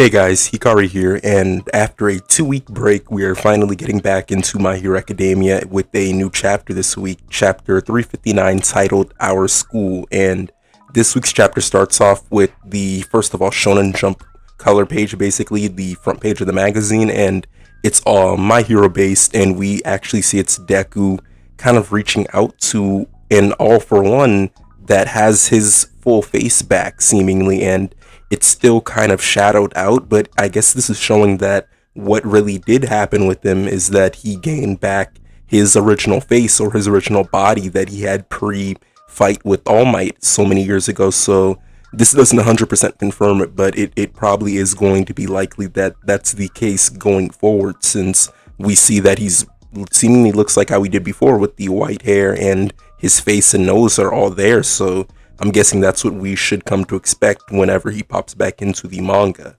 Hey guys, Hikari here, and after a 2 week break, we are finally getting back into My Hero Academia with a new chapter this week, chapter 359, titled Our School. And this week's chapter starts off with the first of all Shonen Jump color page, basically the front page of the magazine, and it's all My Hero based, and we actually see it's Deku kind of reaching out to an All for One that has his full face back, seemingly, and it's still kind of shadowed out, but I guess this is showing that what really did happen with him is that he gained back his original face or his original body that he had pre-fight with All Might so many years ago. So this doesn't 100% confirm it, but it probably is going to be likely that that's the case going forward, since we see that he's seemingly looks like how he did before with the white hair, and his face and nose are all there. So I'm guessing that's what we should come to expect whenever he pops back into the manga.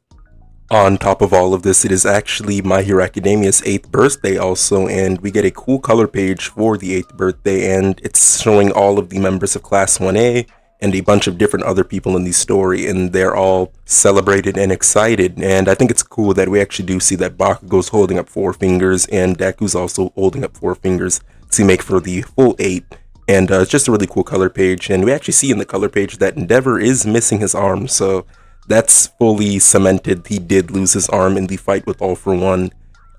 On top of all of this, it is actually My Hero Academia's 8th birthday also, and we get a cool color page for the 8th birthday, and it's showing all of the members of Class 1A and a bunch of different other people in the story, and they're all celebrated and excited. And I think it's cool that we actually do see that Bakugo's holding up 4 fingers, and Deku's also holding up 4 fingers to make for the full 8. And it's just a really cool color page, and we actually see in the color page that Endeavor is missing his arm, so that's fully cemented. He did lose his arm in the fight with All for One.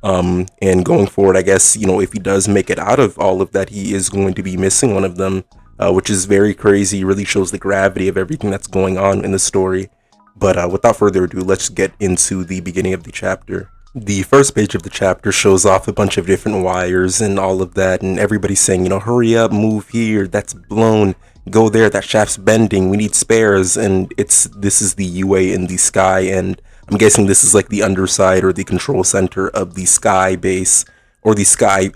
And going forward, I guess, if he does make it out of all of that, he is going to be missing one of them, which is very crazy. Really shows the gravity of everything that's going on in the story. But without further ado, let's get into the beginning of the chapter. The first page of the chapter shows off a bunch of different wires and all of that, and everybody's saying, hurry up, move here, that's blown, go there, that shaft's bending, we need spares. And this is the UA in the sky, and I'm guessing this is like the underside or the control center of the sky base, or the sky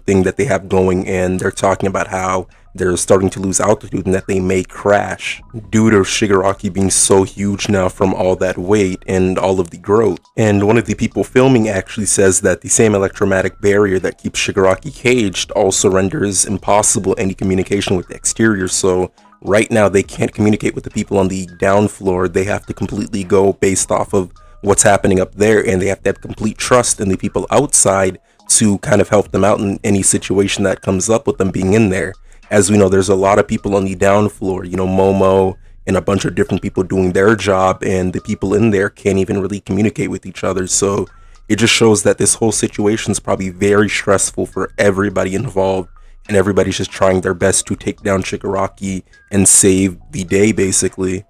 thing that they have going, and they're talking about how they're starting to lose altitude and that they may crash due to Shigaraki being so huge now from all that weight and all of the growth. And one of the people filming actually says that the same electromagnetic barrier that keeps Shigaraki caged also renders impossible any communication with the exterior. So right now they can't communicate with the people on the down floor. They have to completely go based off of what's happening up there, and they have to have complete trust in the people outside to kind of help them out in any situation that comes up with them being in there. As we know, there's a lot of people on the down floor, Momo and a bunch of different people doing their job, and the people in there can't even really communicate with each other. So it just shows that this whole situation is probably very stressful for everybody involved, and everybody's just trying their best to take down Shigaraki and save the day, basically.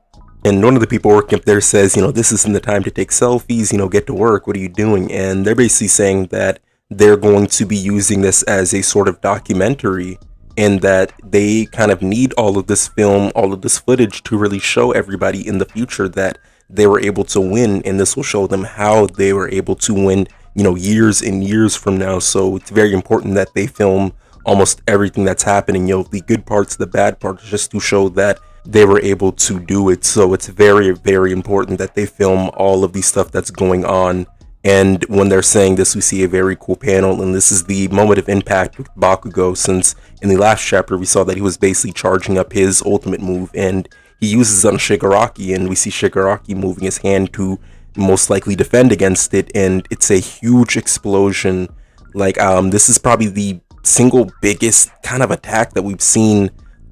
And one of the people working up there says, this isn't the time to take selfies, get to work, what are you doing? And they're basically saying that they're going to be using this as a sort of documentary, and that they kind of need all of this film, all of this footage to really show everybody in the future that they were able to win, and this will show them how they were able to win, years and years from now. So it's very important that they film almost everything that's happening, the good parts, the bad parts, just to show that they were able to do it. So it's very, very important that they film all of the stuff that's going on. And when they're saying this, we see a very cool panel, and this is the moment of impact with Bakugo, since in the last chapter we saw that he was basically charging up his ultimate move, and he uses it on Shigaraki, and we see Shigaraki moving his hand to most likely defend against it, and it's a huge explosion. This is probably the single biggest kind of attack that we've seen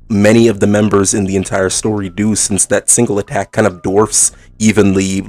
many of the members in the entire story do, since that single attack kind of dwarfs even the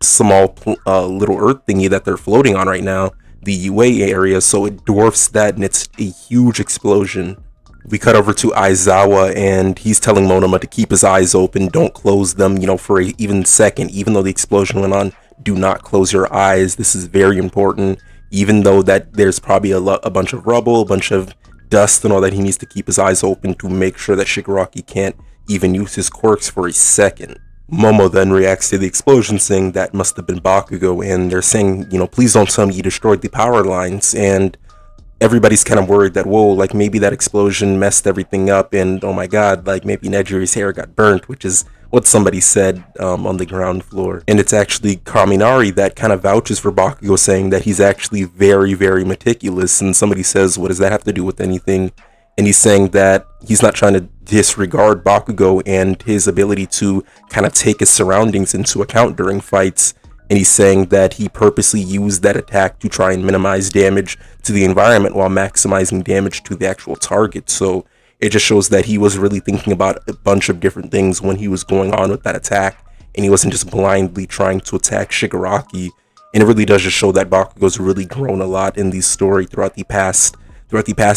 small little earth thingy that they're floating on right now, the UA area. So it dwarfs that, and it's a huge explosion. We cut over to Aizawa, and he's telling Monoma to keep his eyes open, don't close them, for a even second. Even though the explosion went on, do not close your eyes. This is very important. Even though that there's probably a bunch of rubble, a bunch of dust and all that, he needs to keep his eyes open to make sure that Shigaraki can't even use his quirks for a second. Momo then reacts to the explosion, saying that must have been Bakugo, and they're saying, please don't tell me you destroyed the power lines. And everybody's kind of worried that, whoa, maybe that explosion messed everything up, and oh my god, maybe Nejiri's hair got burnt, which is what somebody said on the ground floor. And it's actually Kaminari that kind of vouches for Bakugo, saying that he's actually very, very meticulous. And somebody says, what does that have to do with anything? And he's saying that he's not trying to disregard Bakugo and his ability to kind of take his surroundings into account during fights. and he's saying that he purposely used that attack to try and minimize damage to the environment while maximizing damage to the actual target. So it just shows that he was really thinking about a bunch of different things when he was going on with that attack, and he wasn't just blindly trying to attack Shigaraki. And it really does just show that Bakugo's really grown a lot in the story throughout the past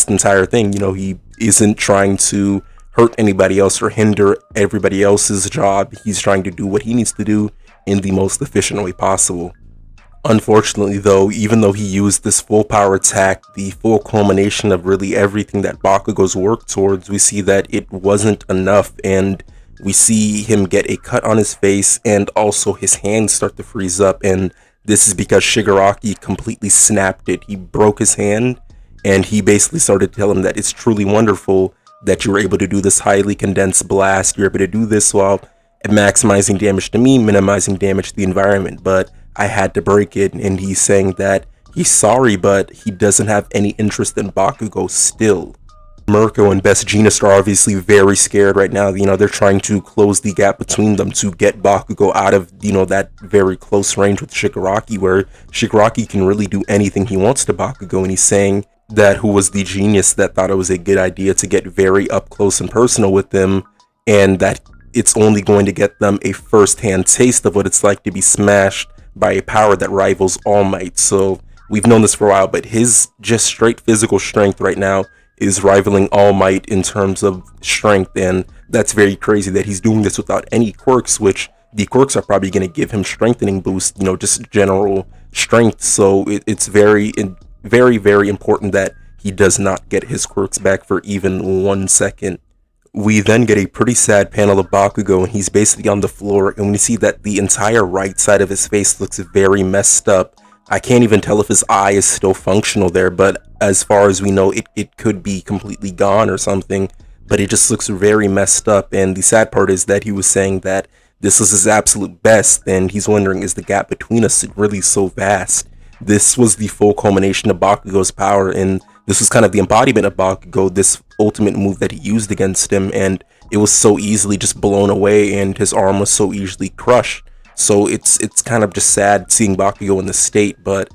entire thing. You know, he isn't trying to hurt anybody else or hinder everybody else's job. He's trying to do what he needs to do in the most efficient way possible. Unfortunately, though, even though he used this full power attack, the full culmination of really everything that Bakugo's worked towards, we see that it wasn't enough, and we see him get a cut on his face, and also his hands start to freeze up, and this is because Shigaraki completely snapped it. He broke his hand, and he basically started to tell him that it's truly wonderful that you were able to do this highly condensed blast. You're able to do this while maximizing damage to me, minimizing damage to the environment, but I had to break it. And he's saying that he's sorry, but he doesn't have any interest in Bakugo still. Mirko and Best Jeanist are obviously very scared right now. You know, they're trying to close the gap between them to get Bakugo out of, you know, that very close range with Shigaraki, where Shigaraki can really do anything he wants to Bakugo. And he's saying that who was the genius that thought it was a good idea to get very up close and personal with them, and that it's only going to get them a first-hand taste of what it's like to be smashed by a power that rivals All Might. So we've known this for a while, but his just straight physical strength right now is rivaling All Might in terms of strength, and that's very crazy that he's doing this without any quirks, which the quirks are probably going to give him strengthening boost, you know, just general strength. So it's very, very important that he does not get his quirks back for even 1 second. We then get a pretty sad panel of Bakugo, and he's basically on the floor, and we see that the entire right side of his face looks very messed up. I can't even tell if his eye is still functional there, but as far as we know, it could be completely gone or something, but it just looks very messed up. And the sad part is that he was saying that this is his absolute best, and he's wondering, is the gap between us really so vast? This was the full culmination of Bakugo's power, and this was kind of the embodiment of Bakugo, this ultimate move that he used against him, and it was so easily just blown away, and his arm was so easily crushed. So it's kind of just sad seeing Bakugo in this state, but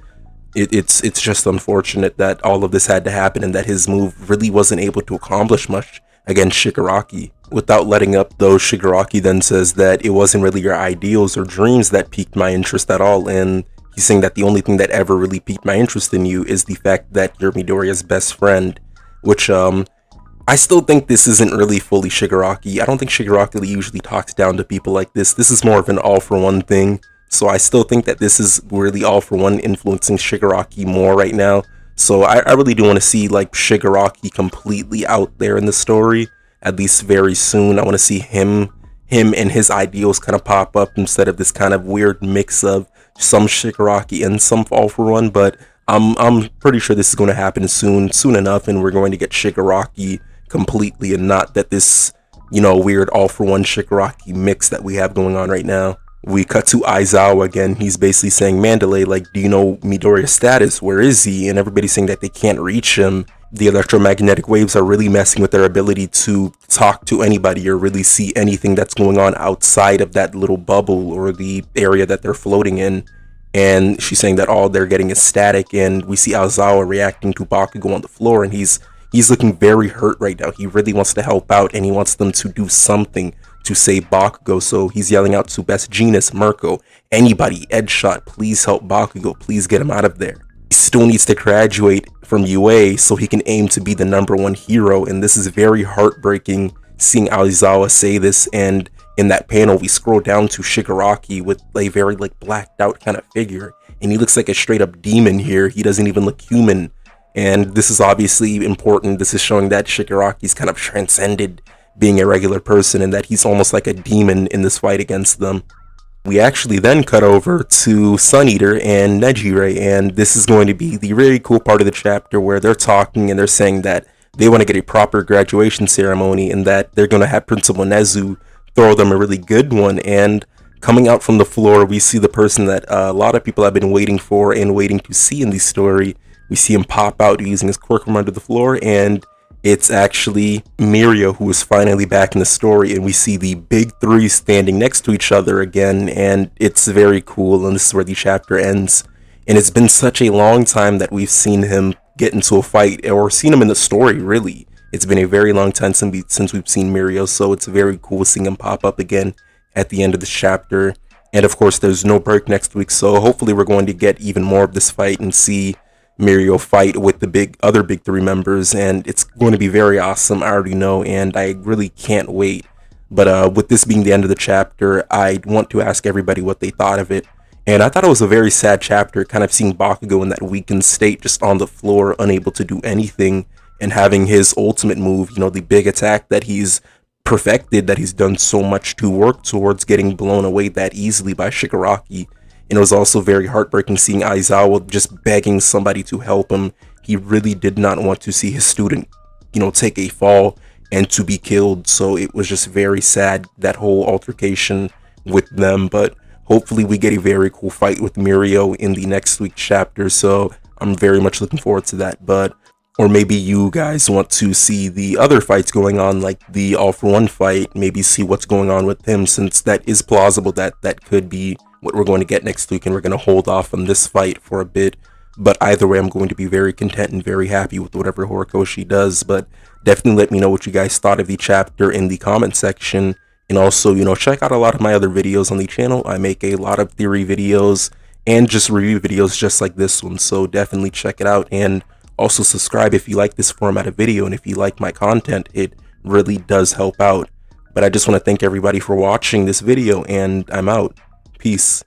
it's just unfortunate that all of this had to happen, and that his move really wasn't able to accomplish much against Shigaraki. Without letting up though, Shigaraki then says that it wasn't really your ideals or dreams that piqued my interest at all, and he's saying that the only thing that ever really piqued my interest in you is the fact that you're Midoriya's best friend, which I still think this isn't really fully Shigaraki. I don't think Shigaraki usually talks down to people like this. This is more of an all-for-one thing. So I still think that this is really all-for-one influencing Shigaraki more right now. So I really do want to see like Shigaraki completely out there in the story, at least very soon. I want to see him and his ideals kind of pop up instead of this kind of weird mix of some Shigaraki and some all-for-one. But I'm pretty sure this is going to happen soon enough, and we're going to get Shigaraki completely, and not that this, you know, weird all-for-one Shigaraki mix that we have going on right now. We cut to Aizawa again. He's basically saying, Mandalay, like, do you know Midoriya's status? Where is he? And everybody's saying that they can't reach him. The electromagnetic waves are really messing with their ability to talk to anybody or really see anything that's going on outside of that little bubble or the area that they're floating in. And she's saying that all they're getting is static, and we see Aizawa reacting to Bakugo on the floor, and he's looking very hurt right now. He really wants to help out, and he wants them to do something to save Bakugo. So he's yelling out to Best Jeanist, Mirko, anybody, Edgeshot, please help Bakugo, please get him out of there. He still needs to graduate from UA so he can aim to be the #1 hero, and this is very heartbreaking seeing Aizawa say this. And in that panel, we scroll down to Shigaraki with a very like blacked out kind of figure, and he looks like a straight up demon here. He doesn't even look human. And this is obviously important. This is showing that Shigaraki's kind of transcended being a regular person, and that he's almost like a demon in this fight against them. We actually then cut over to Sun Eater and Nejire, and this is going to be the really cool part of the chapter where they're talking and they're saying that they want to get a proper graduation ceremony, and that they're going to have Principal Nezu throw them a really good one. And coming out from the floor, we see the person that a lot of people have been waiting for and waiting to see in the story. We see him pop out using his quirk from under the floor, and It's actually Mirio who is finally back in the story, and we see the big three standing next to each other again, and it's very cool, and this is where the chapter ends. And it's been such a long time that we've seen him get into a fight, or seen him in the story, really. It's been a very long time since we've seen Mirio, so it's very cool seeing him pop up again at the end of this chapter. And of course, there's no break next week, so hopefully we're going to get even more of this fight and see Mirio fight with the other big three members, and it's going to be very awesome. I already know, and I really can't wait. But with this being the end of the chapter, I want to ask everybody what they thought of it. And I thought it was a very sad chapter, kind of seeing Bakugo in that weakened state, just on the floor, unable to do anything, and having his ultimate move, the big attack that he's perfected, that he's done so much to work towards, getting blown away that easily by Shigaraki. And it was also very heartbreaking seeing Aizawa just begging somebody to help him. He really did not want to see his student, take a fall and to be killed. So it was just very sad, that whole altercation with them. But hopefully we get a very cool fight with Mirio in the next week's chapter. So I'm very much looking forward to that. But or maybe you guys want to see the other fights going on, like the All For One fight, maybe see what's going on with him, since that is plausible that that could be what we're going to get next week, and we're going to hold off on this fight for a bit. But either way, I'm going to be very content and very happy with whatever Horikoshi does. But definitely let me know what you guys thought of the chapter in the comment section. And also, check out a lot of my other videos on the channel. I make a lot of theory videos and just review videos just like this one. So definitely check it out, and also subscribe if you like this format of video, and if you like my content, it really does help out. But I just want to thank everybody for watching this video, and I'm out. Peace.